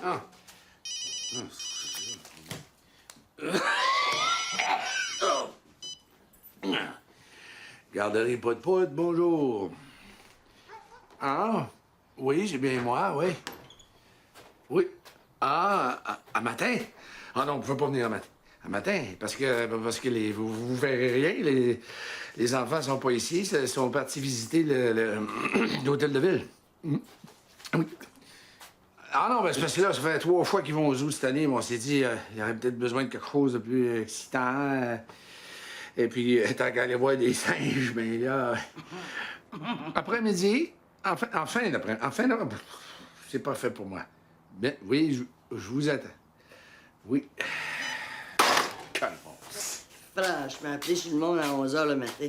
Ah. Garderie pas de poudre, bonjour. Ah, oui, c'est bien moi, oui. Oui. Ah, à matin? Ah non, vous ne pouvez pas venir à matin. À matin, parce que vous verrez rien, les enfants sont pas ici, ils sont partis visiter l'hôtel de ville. Oui. Ah non, ben c'est parce que là, ça fait 3 fois qu'ils vont au zoo cette année, mais on s'est dit, il y aurait peut-être besoin de quelque chose de plus excitant. Et puis, tant qu'à aller voir des singes, ben là... Après-midi, enfin d'après... c'est pas fait pour moi. Bien, oui, je vous attends. Oui. Calmos. Franchement, appeler chez le monde à 11 h le matin.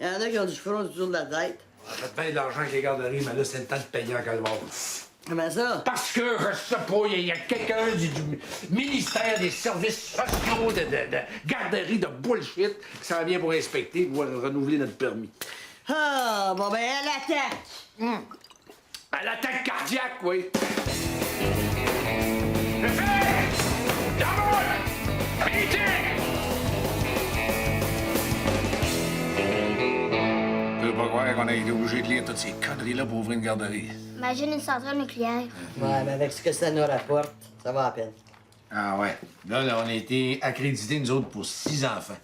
Il y en a qui ont du front autour de la tête. On a fait bien de l'argent avec les garderies, mais là, c'est le temps de payer en calmos. Comment ça? Parce que, je sais pas, il y a quelqu'un du ministère des services sociaux, de garderie de bullshit qui s'en vient pour inspecter, pour renouveler notre permis. Ah, bon, ben, elle attaque. À l'attaque cardiaque, oui. Je peux pas croire qu'on a été obligé de lire toutes ces conneries-là pour ouvrir une garderie. Imagine une centrale nucléaire. Ouais, mais avec ce que ça nous rapporte, ça va à peine. Ah ouais. Là, on a été accrédités, nous autres, pour 6 enfants.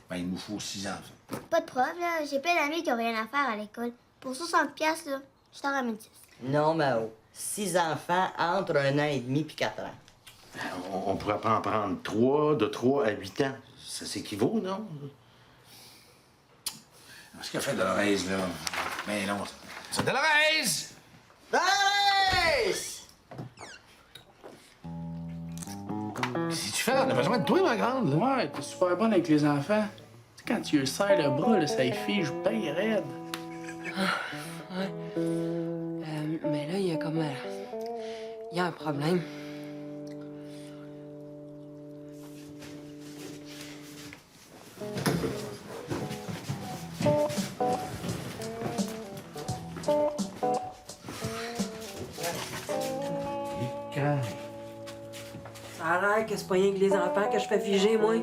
Ben, il nous faut 6 enfants. Pas de preuve, là. J'ai plein d'amis qui ont rien à faire à l'école. Pour 60$, là, je t'en ramène 6. Non, Mao. 6 enfants entre 1 an et demi puis 4 ans. On pourrait pas en prendre 3, de 3 à 8 ans. Ça s'équivaut, non? Ce qu'a fait Dolores, là. Ben non. C'est Dolores! Dolores! Qu'est-ce que tu fais? On a besoin de toi, ma grande, là. Ouais, t'es super bonne avec les enfants. Tu sais, quand tu lui serres le bras, là, ça y fige bien raide. Ouais. Mais là, il y a comme... Il y a un problème. Ça a l'air que c'est pas rien que les enfants que je fais figer, moi.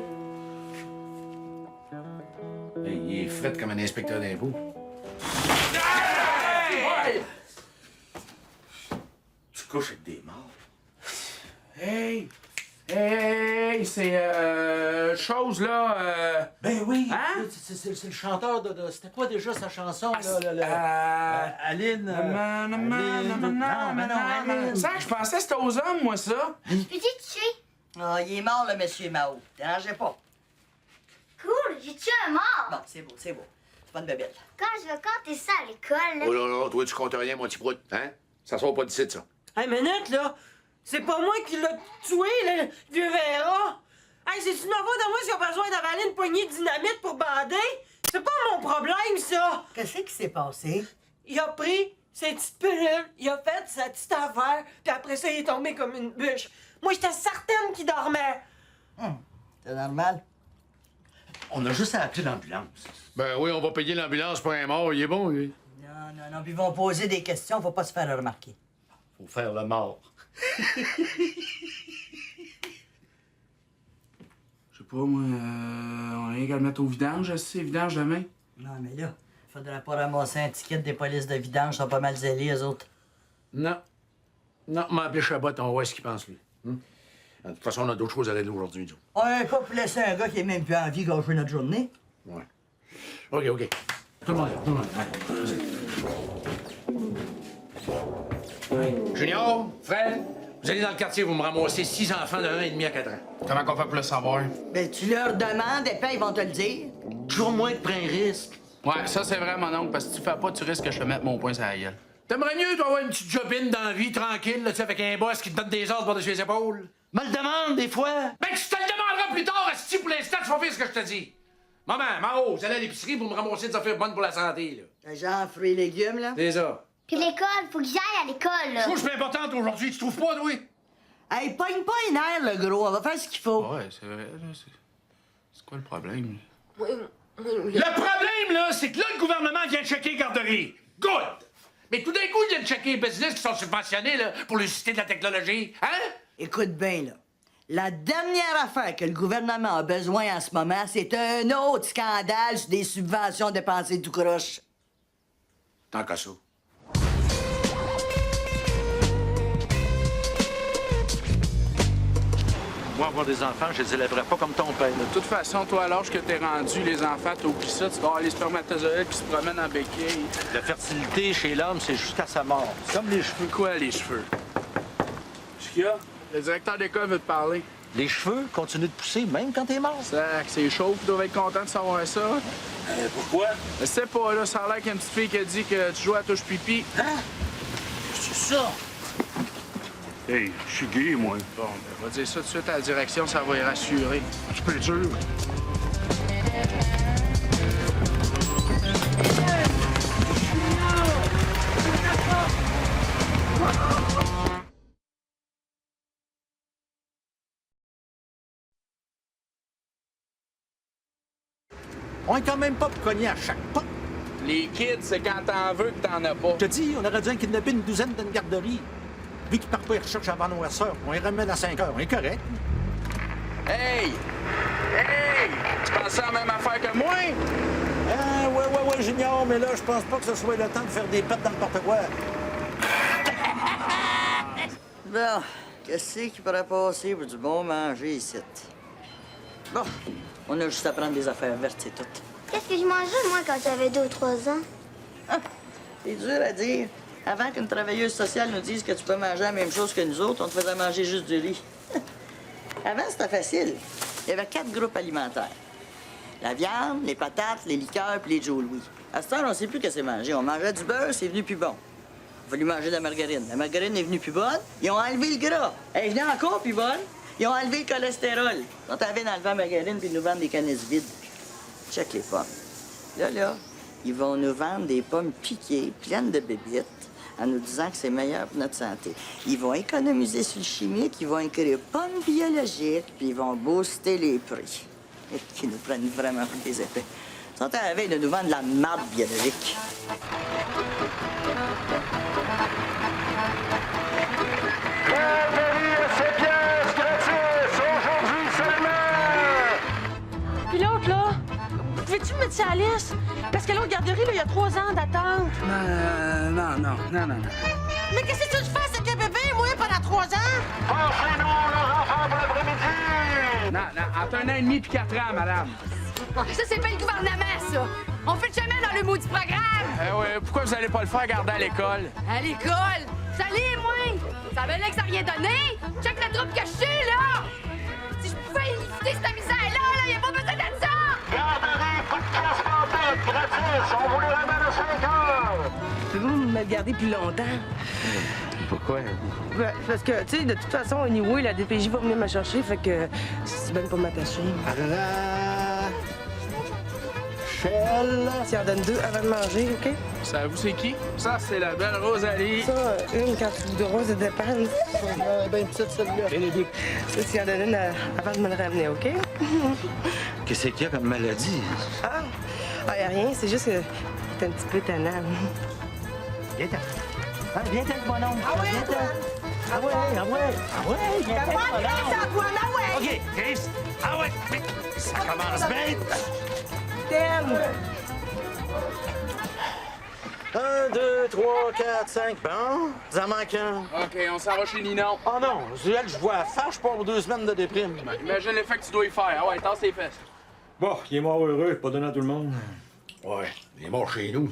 Il est fret comme un inspecteur d'impôts. Tu couches avec des morts. Hey! Hey! C'est, chose, là, Ben oui! Hein? C'est le chanteur de... C'était quoi déjà sa chanson, Aline... Ça, je pensais que c'était aux hommes, moi, ça. Peux-tu tuer? Ah, il est mort, le monsieur Mao. Dérangez pas. Cool, j'ai tué un mort. Bon, c'est beau, c'est beau. C'est pas une bébête. Quand je vais compter ça à l'école, là... Oh là là, toi, tu comptes rien, mon petit prout. Hein? Ça sort pas d'ici, ça. Hey, minute, là! C'est pas moi qui l'ai tué, le vieux Vera! Hey, c'est-tu de ma faute à moi s'il a besoin d'avaler une poignée de dynamite pour bander? C'est pas mon problème, ça! Qu'est-ce qui s'est passé? Il a pris ses petites pilules, il a fait sa petite affaire, puis après ça, il est tombé comme une bûche. Moi, j'étais certaine qu'il dormait. C'est normal. On a juste à appeler l'ambulance. Ben oui, on va payer l'ambulance pour un mort. Il est bon, lui. Non, puis ils vont poser des questions, faut pas se faire remarquer. Faut faire le mort. Je sais pas, moi, on a rien qu'à le mettre au vidange, c'est vidange demain. Non, mais là, faudrait pas ramasser un ticket des polices de vidange, ils sont pas mal zélés, eux autres. Non. Non, m'appeler Chabot, on voit ce qu'il pense, lui. De toute façon, on a d'autres choses à régler aujourd'hui, nous. Ouais, pas pour laisser un gars qui est même plus envie de gâcher notre journée. Ouais. OK. Tout le monde, Junior, Fred, vous allez dans le quartier, vous me ramassez 6 enfants de 1 et demi à 4 ans. Comment qu'on fait pour le savoir? Ben, tu leur demandes et puis ils vont te le dire. Toujours moins de prendre un risque. Ouais, ça, c'est vrai, mon oncle, parce que si tu fais pas, tu risques que je te mette mon poing sur la gueule. T'aimerais mieux, toi, avoir une petite jobine dans la vie, tranquille, là, tu sais, avec un boss qui te donne des ordres par-dessus les épaules? Me le demande, des fois. Ben, tu te le demanderas plus tard, si pour l'instant, tu vas faire ce que je te dis. Maman, Maro, vous allez à l'épicerie pour me ramasser des affaires bonnes pour la santé, là. Genre fruits et légumes, là. C'est ça. Puis l'école, faut que j'aille à l'école, là. Chose plus importante aujourd'hui, tu trouves pas, toi? Hey, pogne pas les nerfs, le gros. On va faire ce qu'il faut. Ouais, c'est vrai, là. C'est quoi le problème? Le problème, là, c'est que là, le gouvernement vient de checker les garderies. Good! Mais tout d'un coup, ils viennent checker les business qui sont subventionnés là, pour le citer de la technologie. Hein? Écoute bien, là. La dernière affaire que le gouvernement a besoin en ce moment, c'est un autre scandale sur des subventions dépensées tout croche. Tant qu'à ça. Moi, avoir des enfants, je les élèverai pas comme ton père. De toute façon, toi, à l'âge que t'es rendu, les enfants, t'oublies ça, tu vas avoir les spermatozoïdes qui se promènent en béquille. La fertilité chez l'homme, c'est jusqu'à sa mort. C'est comme les cheveux. Quoi, les cheveux? Qu'est-ce qu'il y a? Le directeur d'école veut te parler. Les cheveux continuent de pousser même quand t'es mort. Sac, c'est chaud, tu dois être content de savoir ça. Pourquoi? Je sais pas, là, ça a l'air qu'il y a une petite fille qui a dit que tu joues à touche pipi. Hein? C'est ça? Hey, je suis gay, moi. Bon, ben, on va dire ça tout de suite à la direction, ça va y rassurer. Tu peux être sûr. On est quand même pas pour cogner à chaque pas. Les kids, c'est quand t'en veux que t'en as pas. Je te dis, on aurait dû en kidnapper une douzaine d'une garderie. Vu qu'ils partent pas, ils recherchent avant nos soeurs. On les ramène à 5 heures. On est correct. Hey! Hey! Tu pensais à la même affaire que moi? Ah, ouais, j'ignore, mais là, je pense pas que ce soit le temps de faire des pets dans le porte-quoi. Bon, qu'est-ce qui pourrait passer pour du bon manger ici? Bon, on a juste à prendre des affaires vertes, c'est tout. Qu'est-ce que je mangeais, moi, quand j'avais 2 ou 3 ans? Ah, c'est dur à dire. Avant qu'une travailleuse sociale nous dise que tu peux manger la même chose que nous autres, on te faisait manger juste du riz. Avant, c'était facile. Il y avait 4 groupes alimentaires. La viande, les patates, les liqueurs puis les Joe Louis. À ce temps, on ne sait plus que c'est manger. On mangeait du beurre, c'est venu plus bon. Il a fallu manger de la margarine. La margarine est venue plus bonne. Ils ont enlevé le gras. Elle est venue encore plus bonne. Ils ont enlevé le cholestérol. Ils ont enlevé la margarine puis ils nous vendent des canettes vides. Check les pommes. Là, ils vont nous vendre des pommes piquées, pleines de bébites, en nous disant que c'est meilleur pour notre santé. Ils vont économiser sur le chimique, ils vont écrire pommes biologiques, puis ils vont booster les prix. Et qui nous prennent vraiment pour des épais. Ils sont à la veille de nous vendre de la marde biologique. Puis l'autre, là, veux-tu me mettre sur la liste? Parce que l'autre garderie, là, il y a 3 ans d'attente. Non. Mais qu'est-ce que tu fais avec un bébé, moi, pendant 3 ans? Non, entre 1 an et demi puis 4 ans, madame. Ça, c'est pas le gouvernement, ça. On fait le chemin dans le maudit programme. Ouais, pourquoi vous allez pas le faire garder à l'école? À l'école? Salut, moi! Ça veut dire que ça n'a rien donné? Check la troupe que je suis, là! Si je pouvais éviter cette misère-là, il n'y a pas besoin de ça! Garderie, pas de transport gratis, on vous les ramène à 5 heures. Pouvez-vous me garder plus longtemps? Pourquoi? Ben, parce que, tu sais, de toute façon, anyway, la DPJ va venir me chercher, fait que c'est bien pas m'attacher. Michel. Tu en donnes 2 avant de manger, OK? Ça, vous, c'est qui? Ça, c'est la belle Rosalie. Ça, une quand tu voudras, ça dépend. Ben petite, celle-là. Bénédicte. Ça, tu en donnes une avant de me le ramener, OK? Qu'est-ce qu'il y a comme maladie? Ah, y a rien, c'est juste que t'es un petit peu tannant. Viens-t'en. Ah, viens-t'en, mon oncle. Ah ouais, viens-t'en. Ah ouais. Viens-t'en, mon oncle. OK, Chris. Ah ouais. Ça commence bien. T'aimes! 1, 2, 3, 4, 5. Bon, ça manque un. OK, on s'en va chez Ninon. Oh non, c'est elle, je vois à faire, je pars pour 2 semaines de déprime. Imagine l'effet que tu dois y faire. Ah ouais, tasse tes fesses. Bon, il est mort heureux, pas donné à tout le monde. Ouais, il est mort chez nous.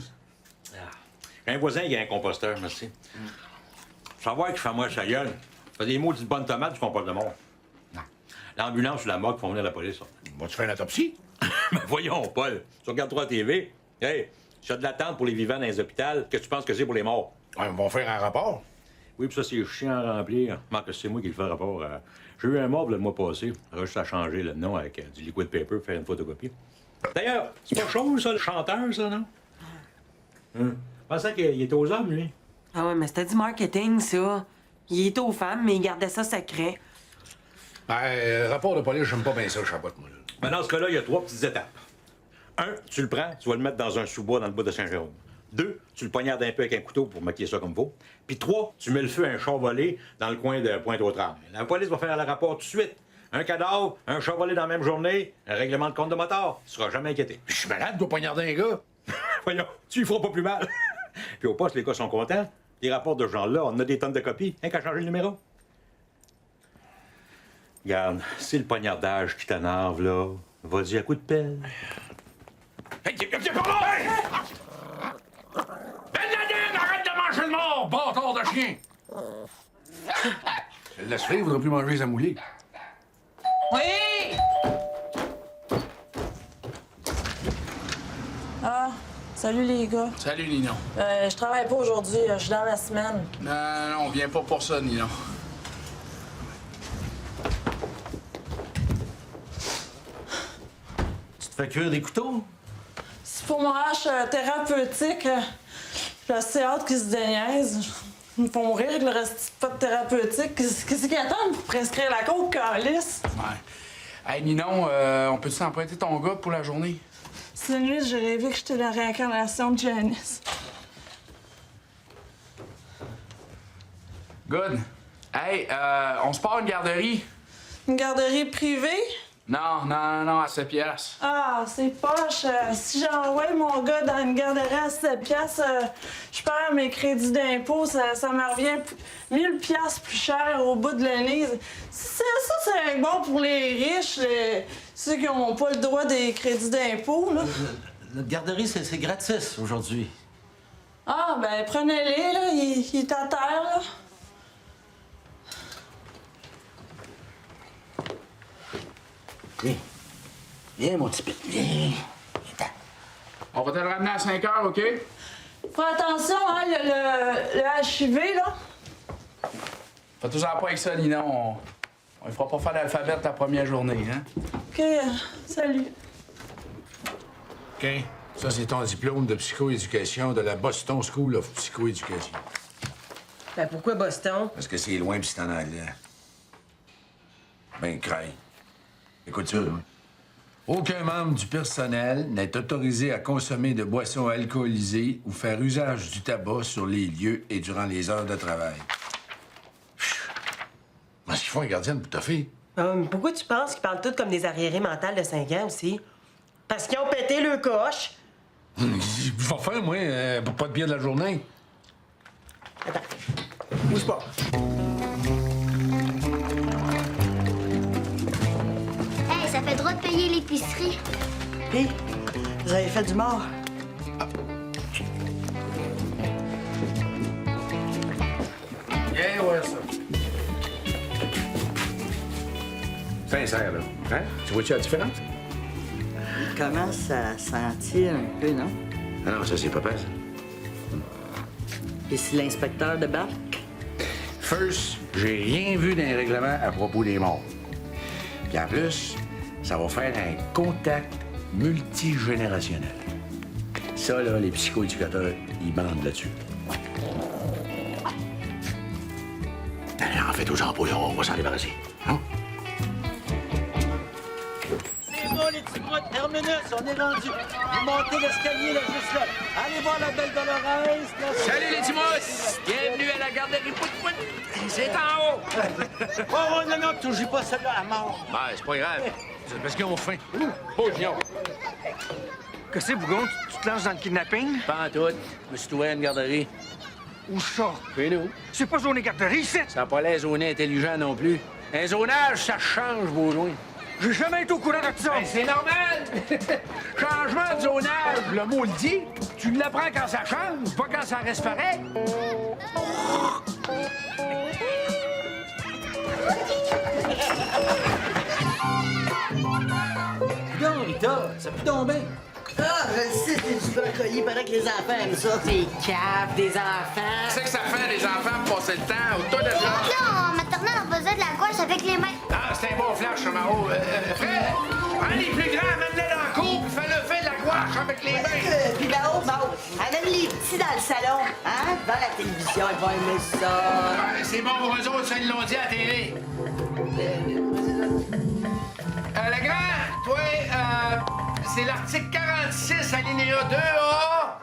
J'ai un voisin qui a un composteur, merci. Savoir qu'il fait moi sa gueule. Ça fait des mots de bonne tomate du compost de mort. L'ambulance ou la morgue font venir la police. Vas-tu faire une autopsie? Ben voyons, Paul. Tu regardes 3 TV. Hey, s'il y a de l'attente pour les vivants dans les hôpitaux, qu'est-ce que tu penses que c'est pour les morts? Ouais, ils vont faire un rapport. Oui, puis ça, c'est chiant à remplir. Manque que c'est moi qui le fais le rapport. J'ai eu un mort le mois passé. J'aurais juste à changer le nom avec du liquid paper, faire une photocopie. D'ailleurs, c'est pas chose, ça, le chanteur, ça, non? Je pensais qu'il était aux hommes, lui. Ah ouais, mais c'était du marketing, ça. Il était aux femmes, mais il gardait ça secret. Ben, rapport de police, j'aime pas bien ça, le chapeau, moi. Ben, dans ce cas-là, il y a 3 petites étapes. 1, tu le prends, tu vas le mettre dans un sous-bois dans le bois de Saint-Jérôme. 2, tu le poignardes un peu avec un couteau pour maquiller ça comme faut. Puis 3, tu mets le feu à un char volé dans le coin de Pointe-aux-Trembles. La police va faire le rapport tout de suite. Un cadavre, un char volé dans la même journée, un règlement de compte de moteur. Tu seras jamais inquiété. Je suis malade, dois poignarder un gars. Voyons, tu y feras pas plus mal. Puis au poste, les gars sont contents. Les rapports de ce genre-là, on a des tonnes de copies. Hein, qu'à changer le numéro. Regarde, c'est le poignardage qui t'énerve, là. Vas-y à coup de pelle. Hey, viens par là! Hey! Ben Laden, arrête de manger le mort, bâtard de chien! Je le laisse faire, il voudra plus manger les amoulés. Oui! Ah, salut les gars. Salut, Ninon. Je travaille pas aujourd'hui, je suis dans la semaine. Non, on vient pas pour ça, Ninon. Tu te fais cuire des couteaux? C'est pour mon hache thérapeutique. J'ai assez hâte qu'ils se déniaisent. Ils me font rire avec le reste de pote thérapeutique. Qu'est-ce qu'ils attendent pour prescrire la coke, calice? Ouais. Hey, Ninon, on peut-tu emprunter ton gars pour la journée? Cette nuit, j'ai rêvé que j'étais la réincarnation de Janice. Good. Hey, on se part à une garderie? Une garderie privée? Non, à 7 piastres. Ah, c'est poche. Si j'envoie mon gars dans une garderie à 7 piastres, je perds mes crédits d'impôt. Ça me revient 1000 piastres plus cher au bout de l'année. Ça, c'est bon pour les riches, ceux qui n'ont pas le droit des crédits d'impôt, là. Notre garderie, c'est gratis aujourd'hui. Ah, ben prenez-les, là. Il est à terre, là. Viens. Viens, mon petit pit. Viens. On va te le ramener à 5 heures, OK? Fais attention, hein, il y a le HIV, là. Fais-toi-en pas avec ça, Ninon. On ne fera pas faire l'alphabet la première journée, hein? OK, salut. OK. Ça, c'est ton diplôme de psychoéducation de la Boston School of Psychoéducation. Ben pourquoi Boston? Parce que c'est loin pis c'est en anglais. Ben, craille. Écoute ça, là. Aucun membre du personnel n'est autorisé à consommer de boissons alcoolisées ou faire usage du tabac sur les lieux et durant les heures de travail. Comment est-ce qu'ils font les gardiennes pour ta fille? Mais pourquoi tu penses qu'ils parlent tous comme des arriérés mentales de 5 ans aussi? Parce qu'ils ont pété le coche. Je vais faire, moi, pour pas de bière de la journée. Attends. Bouge pas. Hey, ça fait droit de payer l'épicerie. Hé, vous avez fait du mort. Bien, ouais, ça. Sincère, là. Hein? Tu vois-tu la différence? Il commence à sentir un peu, non? Ah non, ça, c'est pas pire, ça. Et si l'inspecteur débarque? First, j'ai rien vu d'un règlement à propos des morts. Puis en plus, ça va faire un contact multigénérationnel. Ça, là, les psychoéducateurs, ils bandent là-dessus. Allez, en fait, aux embrouilles, on va s'en débarrasser. Hein? C'est bon, les petits gros de terminus, on est rendu. Vous montez l'escalier, là, juste là. Allez voir la belle Dolores. Là. Salut les Timos! Bienvenue à la garderie Pout-Pout! C'est en haut! Oh, non, touche pas celle-là à mort. Ben, c'est pas grave. C'est parce qu'ils ont faim. Oh, Gion. Qu'est-ce que c'est, Bougon? Tu te lances dans le kidnapping? Pas en tout. Je me suis trouvé à une garderie. Où ça? Chez nous. C'est pas zoné garderie, c'est? Ça n'a pas l'air zoné intelligent non plus. Un zonage, ça change, Baudouin. J'ai jamais été au courant de ça. Ben, c'est normal! Changement de zonage, le mot le dit. Tu l'apprends quand ça change, pas quand ça reste pareil. Non, Rita, ça peut tomber. Ah, je le sais, c'est du brocoli. Il paraît que les enfants aiment ça. T'es cave, des enfants. C'est que ça fait les enfants pour passer le temps autour de ça. Là, en maternelle, on faisait de la gouache avec les mains. Ah, c'est un bon flash, Maro. Fred, prends les plus grands, amène-les dans la cour, puis fais-le fait de la gouache avec les mains. Puis Mao, amène les petits dans le salon, hein? Devant la télévision, ils vont aimer ça. Ouais, c'est bon pour eux autres, ça, ils l'ont dit à la télé. Le grand, toi, c'est l'article 46, alinéa 2A.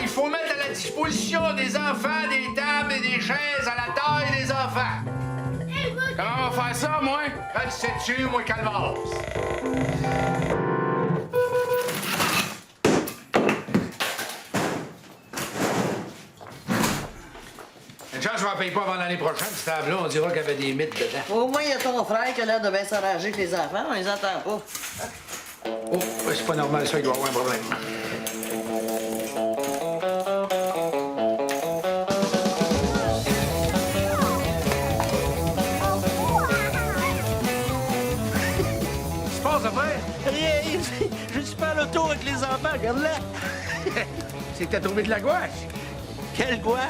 il faut mettre à la disposition des enfants des tables et des chaises à la taille des enfants. Comment on va faire ça, moi? Quand tu sais-tu, moi, calvasse. Une chance, je m'en paye pas avant l'année prochaine. Cette table-là, on dira qu'il y avait des mythes dedans. Au moins, il y a ton frère qui a l'air de bien s'arranger avec les enfants. On les entend pas. Oh, c'est pas normal, ça, il doit avoir un problème. Qu'est-ce qui se passe après? Rien, je suis pas à l'auto avec les enfants, regarde-là. C'est que t'as trouvé de la gouache. Quelle gouache?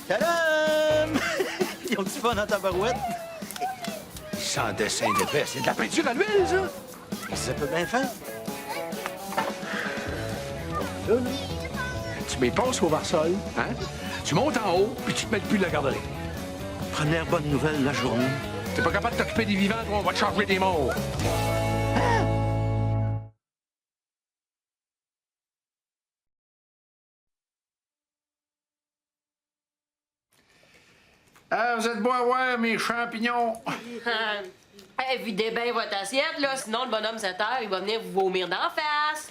Tadam! Ils ont du fun dans ta barouette. Sans dessin d'épais, c'est de la peinture à l'huile, ça. Ça peut bien faire. Là, tu mets passes au Varsol, hein? Tu montes en haut, puis tu te mets le cul de la garderie. Première bonne nouvelle de la journée. T'es pas capable de t'occuper des vivants, toi, on va te charger des morts. Ah, vous êtes beau à voir, mes champignons. Videz bien votre assiette, là, sinon le bonhomme 7 heures, il va venir vous vomir d'en face.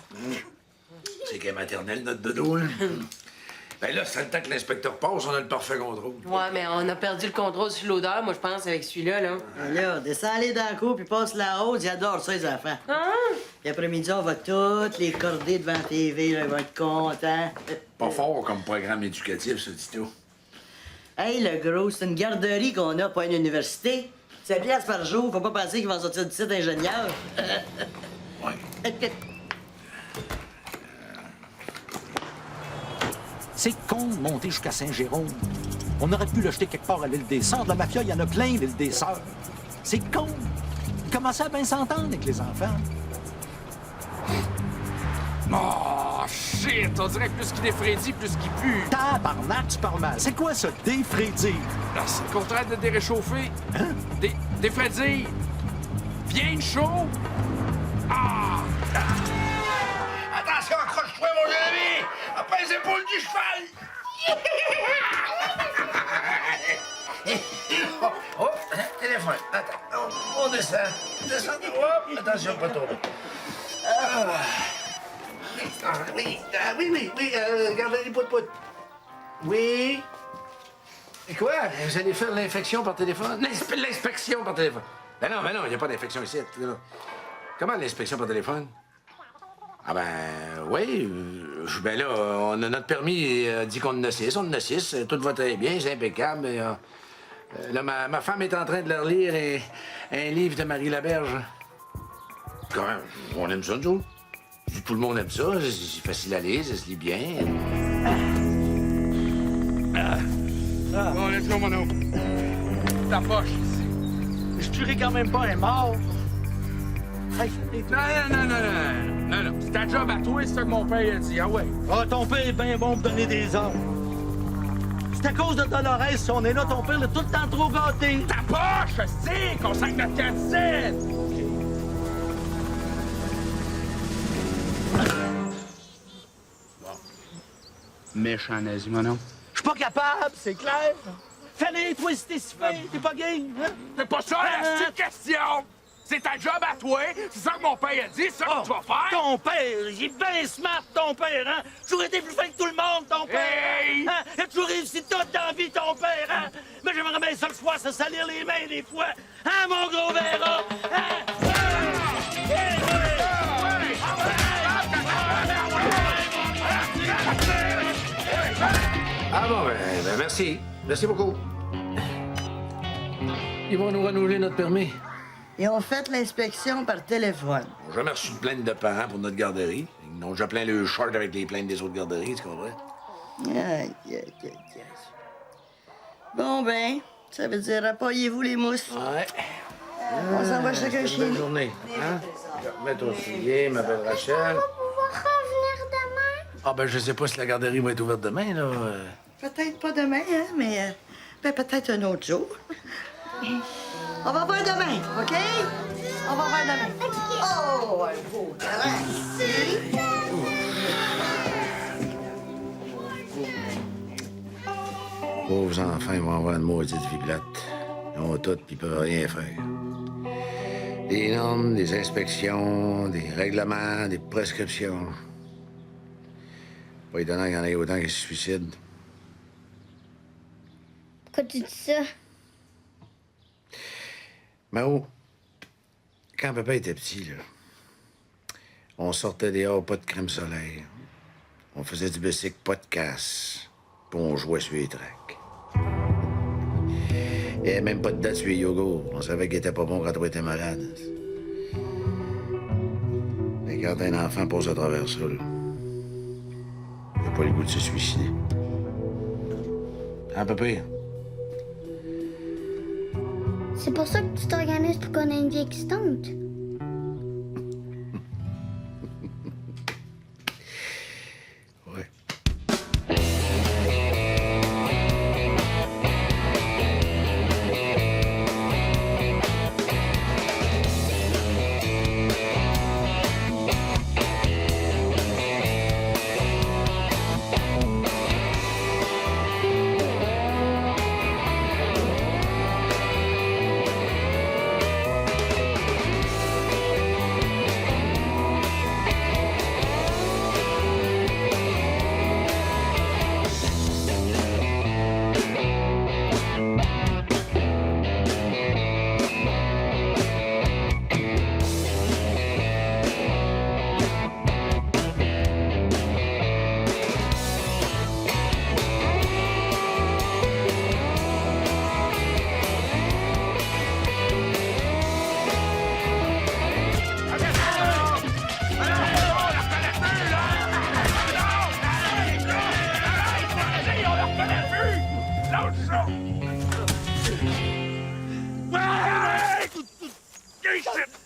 C'est qu'elle est maternelle, notre dodo, hein? Ben là, c'est le temps que l'inspecteur passe, on a le parfait contrôle. Ouais, mais on a perdu le contrôle sur l'odeur, moi, je pense, avec celui-là, là. Là, descends-les dans la cour puis passe la haute. Ils adorent ça, les enfants. Ah! Puis après-midi, on va toutes les corder devant la TV, là, ils vont être contents. Pas fort comme programme éducatif, ça, Tito. Hey, le gros, c'est une garderie qu'on a, pas une université. 7 piastres par jour, faut pas penser qu'ils vont sortir du site ingénieur. Ouais. C'est con de monter jusqu'à Saint-Jérôme. On aurait pu le jeter quelque part à l'île des Sœurs. De la mafia, il y en a plein, l'île des Sœurs. C'est con. Ils commençaient à bien s'entendre avec les enfants. Oh, shit! On dirait que plus qu'il défraidit, plus qu'il pue. Tabarnak, tu parles mal. C'est quoi ça, défraidir? Ah, c'est le contraire de déréchauffer. Hein? Défraidir. Bien chaud. Ah! Attention, accroche-toi, mon ami! Après les épaules du cheval! Oh, téléphone. Attends, on descend. Descends. Hop, attention, pas tomber. Oui, garderie pout-pout. Oui. Et quoi? Vous allez faire l'infection par téléphone? L'inspection par téléphone. Ben non, il n'y a pas d'infection ici. Comment l'inspection par téléphone? Ah ben, oui. Ben là, on a notre permis dit qu'on en a 6. On en a 6. Tout va très bien, c'est impeccable. Et, là, ma femme est en train de leur lire un livre de Marie Laberge. Quand même, on aime ça, nous autres. Tout le monde aime ça. C'est facile à lire, ça se lit bien. Bon, let's go, mon homme. Ta poche, ici. Je tuerai quand même pas un mort. Hey, Non. C'est ta job à toi, c'est ça que mon père a dit. Ah ouais. ah, ton père est bien bon pour donner des ordres. C'est à cause de Dolores si on est là. Ton père est tout le temps trop gâté. Ta poche, c'est qu'on sac notre cantine. Méchant nazi, mon homme. Je suis pas capable, c'est clair. Fallait, toi, si t'es si fin, t'es pas game. Hein? C'est pas ça, la petite question! C'est ta job à toi, c'est ça que mon père a dit, c'est ça que tu vas faire! Ton père, il est bien smart, ton père, hein? Toujours été plus fin que tout le monde, ton père! Hey! Hein? Il a toujours réussi toute dans la vie, ton père, hein? Mais j'aimerais bien ça le soir, se salir les mains des fois. Hein, mon gros Vera? Hein? Ah bon, ben merci. Merci beaucoup. Ils vont nous renouveler notre permis. Ils ont fait l'inspection par téléphone. On n'a jamais reçu de plainte de parents pour notre garderie. Ils ont déjà plein le short avec les plaintes des autres garderies, tu comprends? Aïe. Bon, ben, ça veut dire appoyez-vous les mousses. Ouais. On s'en va chacun chez Bonne nous. journée. Hein? Mets ton soulier, ma belle Rachel. On va pouvoir revenir demain. Ah, ben, je sais pas si la garderie va être ouverte demain, là. Peut-être pas demain, hein, mais ben, peut-être un autre jour. On va voir demain, OK? On va voir demain. Oh, un beau terrain. Pauvres enfants, ils vont avoir une maudite vie plate. Ils ont tout, puis ils peuvent rien faire. Des normes, des inspections, des règlements, des prescriptions. Pas étonnant qu'il y en ait autant qui se suicident. Pourquoi tu dis ça? Mao, quand papa était petit, là, on sortait dehors, pas de crème solaire. On faisait du bicycle, pas de casse. Puis on jouait sur les tracks. Il n'y avait même pas de date sur les yogourts. On savait qu'il était pas bon quand on était malade. Mais quand un enfant passe à travers ça, là, il n'a pas le goût de se suicider. Un peu pire. C'est pour ça que tu t'organises pour qu'on ait une vie existante. Ouais. Shit!